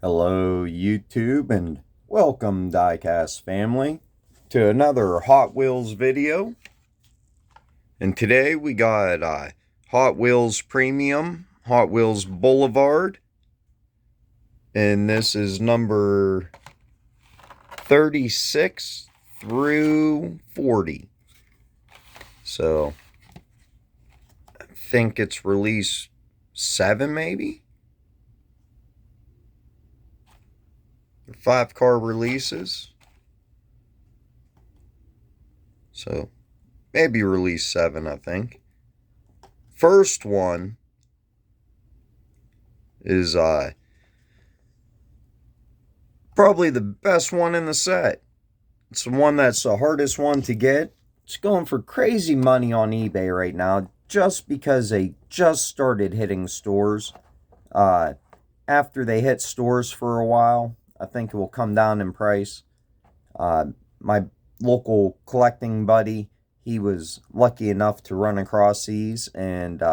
Hello YouTube and welcome Diecast family to another Hot Wheels video. And today we got Hot Wheels Premium, Hotwheels Boulevard. And this is number 36 through 40. So I think it's release 7 maybe? 5 car releases. So maybe release 7, I think. First one is probably the best one in the set. It's the one that's the hardest one to get. It's going for crazy money on eBay right now just because they just started hitting stores. After they hit stores for a while, I think it will come down in price. My local collecting buddy, he was lucky enough to run across these, and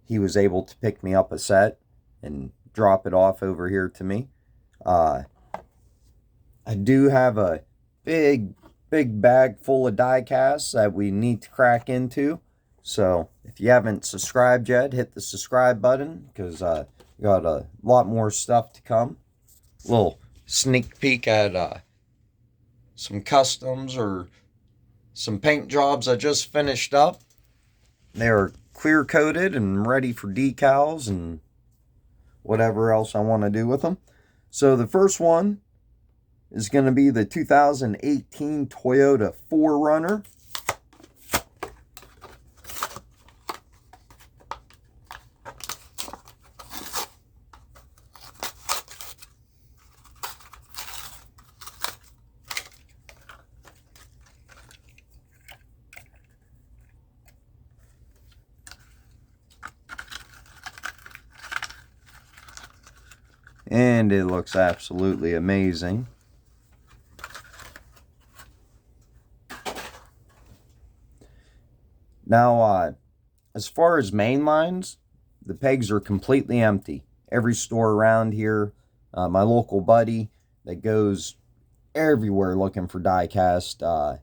he was able to pick me up a set and drop it off over here to me. I do have a big bag full of die casts that we need to crack into. So if you haven't subscribed yet, hit the subscribe button, because we got a lot more stuff to come. Little sneak peek at some customs or some paint jobs I just finished up. They're clear coated and ready for decals and whatever else I want to do with them. So the first one is going to be the 2018 Toyota 4runner. And it looks absolutely amazing. Now, as far as main lines, the pegs are completely empty. Every store around here, my local buddy that goes everywhere looking for die-cast, the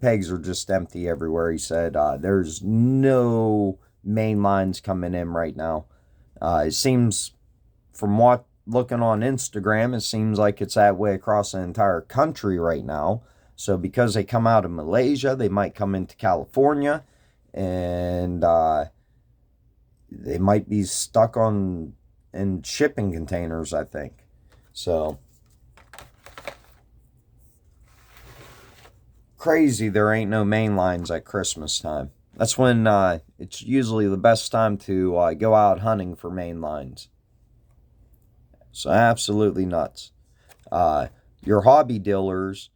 pegs are just empty everywhere. He said there's no main lines coming in right now. It seems, from what looking on Instagram, it seems like it's that way across the entire country right now. So because they come out of Malaysia, they might come into California, and they might be stuck in shipping containers, I think. So crazy there ain't no main lines at Christmas time. That's when it's usually the best time to go out hunting for main lines. So absolutely nuts. Your hobby dealers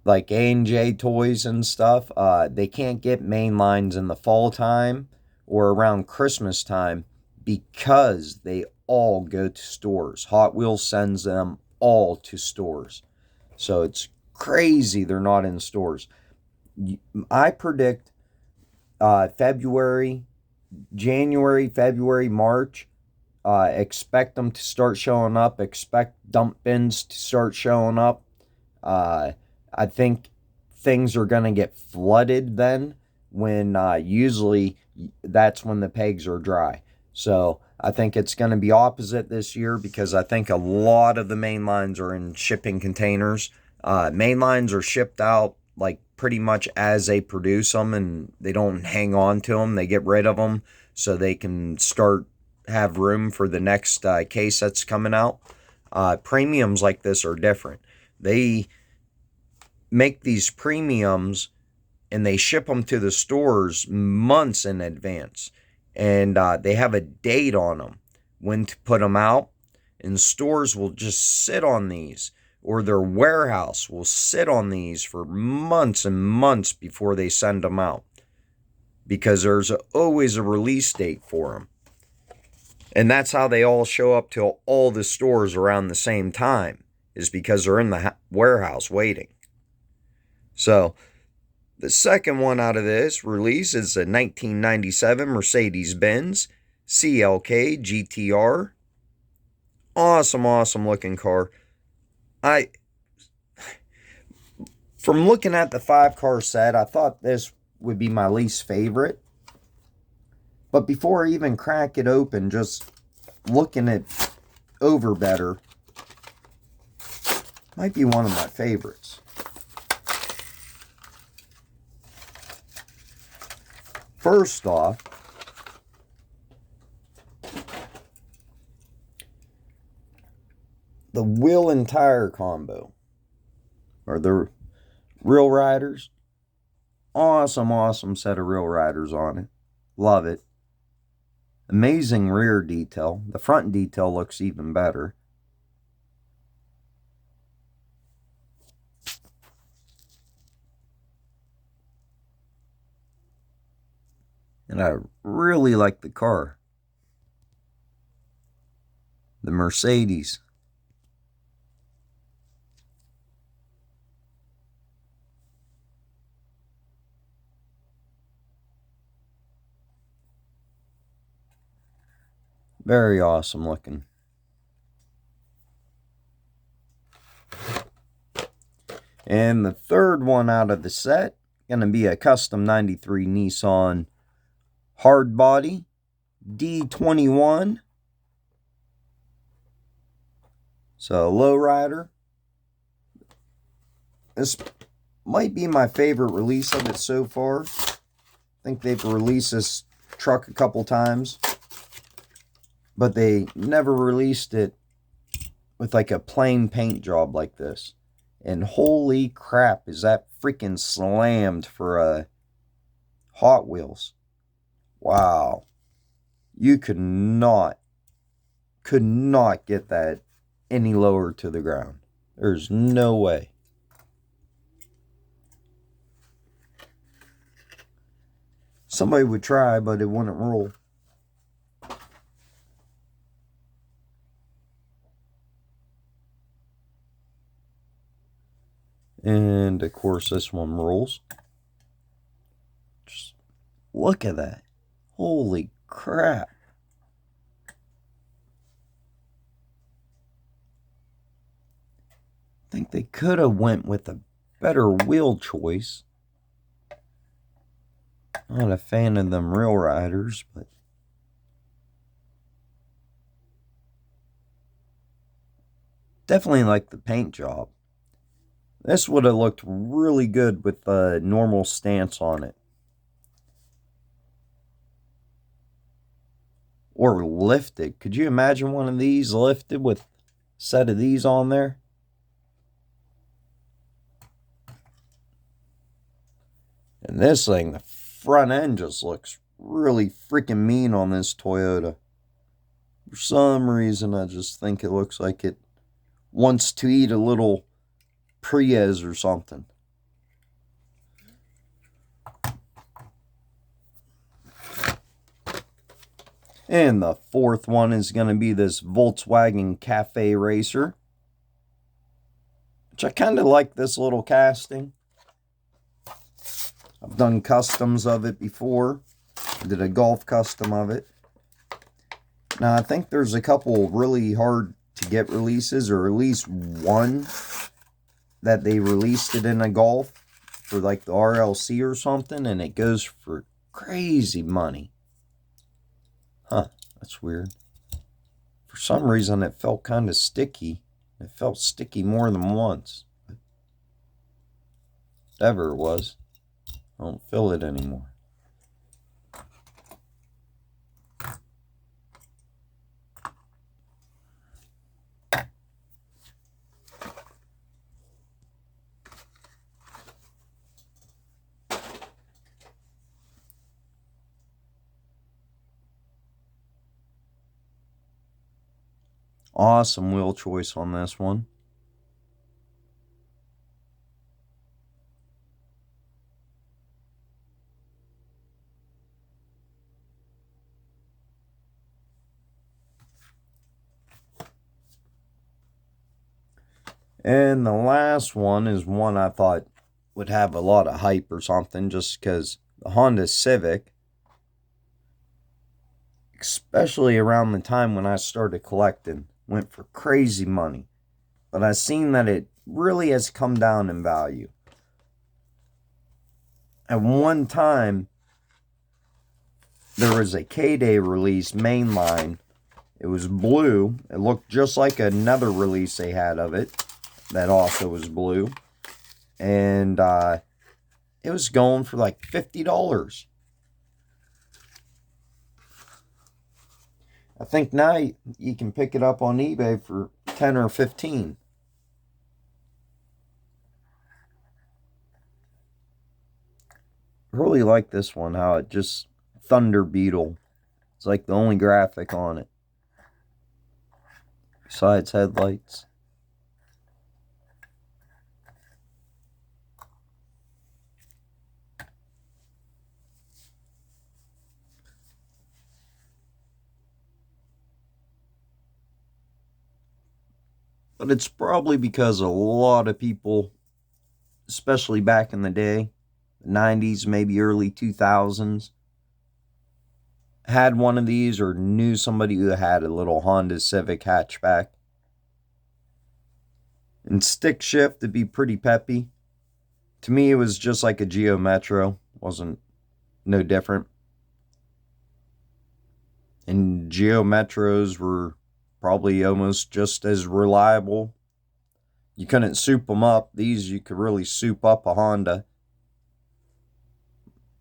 like A&J Toys and stuff, they can't get main lines in the fall time or around Christmas time because they all go to stores. Hot Wheels sends them all to stores. So it's crazy they're not in stores. I predict January, February, March, expect them to start showing up. Expect dump bins to start showing up. I think things are going to get flooded then, when usually that's when the pegs are dry. So I think it's going to be opposite this year, because I think a lot of the main lines are in shipping containers. Main lines are shipped out like pretty much as they produce them, and they don't hang on to them. They get rid of them so they can have room for the next case that's coming out. Premiums like this are different. They make these premiums and they ship them to the stores months in advance, and they have a date on them when to put them out, and stores will just sit on these, or their warehouse will sit on these for months and months before they send them out, because there's always a release date for them. And that's how they all show up to all the stores around the same time, is because they're in the warehouse waiting. So the second one out of this release is a 1997 Mercedes-Benz CLK GTR Awesome, awesome looking car. I, from looking at the 5-car set, I thought this would be my least favorite. But before I even crack it open, just looking it over better, might be one of my favorites. First off, the wheel and tire combo, or the Real Riders. Awesome, awesome set of Real Riders on it. Love it. Amazing rear detail. The front detail looks even better. And I really like the car. The Mercedes. Very awesome looking. And the third one out of the set, going to be a custom 93 Nissan hardbody D21. So lowrider. This might be my favorite release of it so far. I think they've released this truck a couple times, but they never released it with like a plain paint job like this. And holy crap, is that freaking slammed for a Hot Wheels. Wow. You could not get that any lower to the ground. There's no way. Somebody would try, but it wouldn't roll. And of course this one rolls. Just look at that. Holy crap. I think they could have went with a better wheel choice. Not a fan of them Real Riders, but definitely like the paint job. This would have looked really good with the normal stance on it. Or lifted. Could you imagine one of these lifted with a set of these on there? And this thing, the front end just looks really freaking mean on this Toyota. For some reason, I just think it looks like it wants to eat a little Prius or something. And the fourth one is going to be this Volkswagen Cafe Racer, which I kind of like this little casting. I've done customs of it before. I did a golf custom of it. Now, I think there's a couple really hard to get releases, or at least one that they released it in a golf for like the RLC or something, and it goes for crazy money. Huh, that's weird. For some reason, it felt kind of sticky. It felt sticky more than once. Whatever it was, I don't feel it anymore. Awesome wheel choice on this one. And the last one is one I thought would have a lot of hype or something, just because the Honda Civic, especially around the time when I started collecting, went for crazy money. But I've seen that it really has come down in value. At one time, there was a K-Day release mainline. It was blue. It looked just like another release they had of it that also was blue. And it was going for like $50. I think now you can pick it up on eBay for 10 or 15. I really like this one, how it just Thunder Beetle. It's like the only graphic on it. Besides headlights. But it's probably because a lot of people, especially back in the day, the 90s, maybe early 2000s, had one of these or knew somebody who had a little Honda Civic hatchback. And stick shift to be pretty peppy. To me, it was just like a Geo Metro. Wasn't no different. And Geo Metros were probably almost just as reliable. You couldn't soup them up. These, you could really soup up a Honda.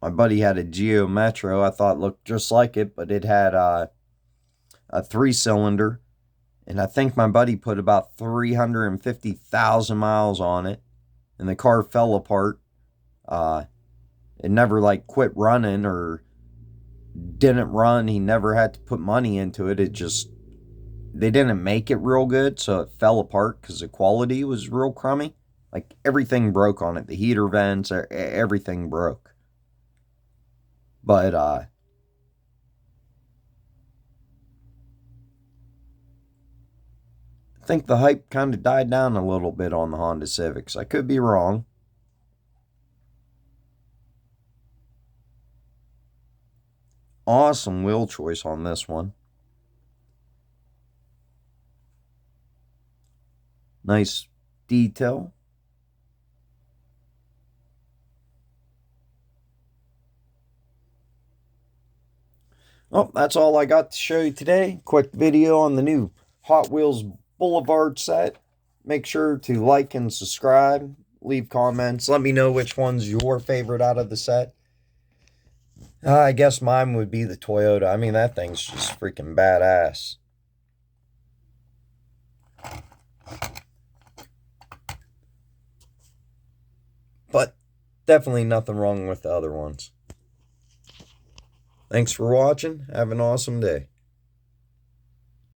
My buddy had a Geo Metro. I thought it looked just like it, but it had a 3-cylinder. And I think my buddy put about 350,000 miles on it. And the car fell apart. It never like quit running or didn't run. He never had to put money into it. It just, they didn't make it real good, so it fell apart because the quality was real crummy. Like everything broke on it. The heater vents, everything broke. But I think the hype kind of died down a little bit on the Honda Civics. I could be wrong. Awesome wheel choice on this one. Nice detail. Well, that's all I got to show you today. Quick video on the new Hot Wheels Boulevard set. Make sure to like and subscribe. Leave comments. Let me know which one's your favorite out of the set. I guess mine would be the Toyota. I mean, that thing's just freaking badass. But definitely nothing wrong with the other ones. Thanks for watching. Have an awesome day.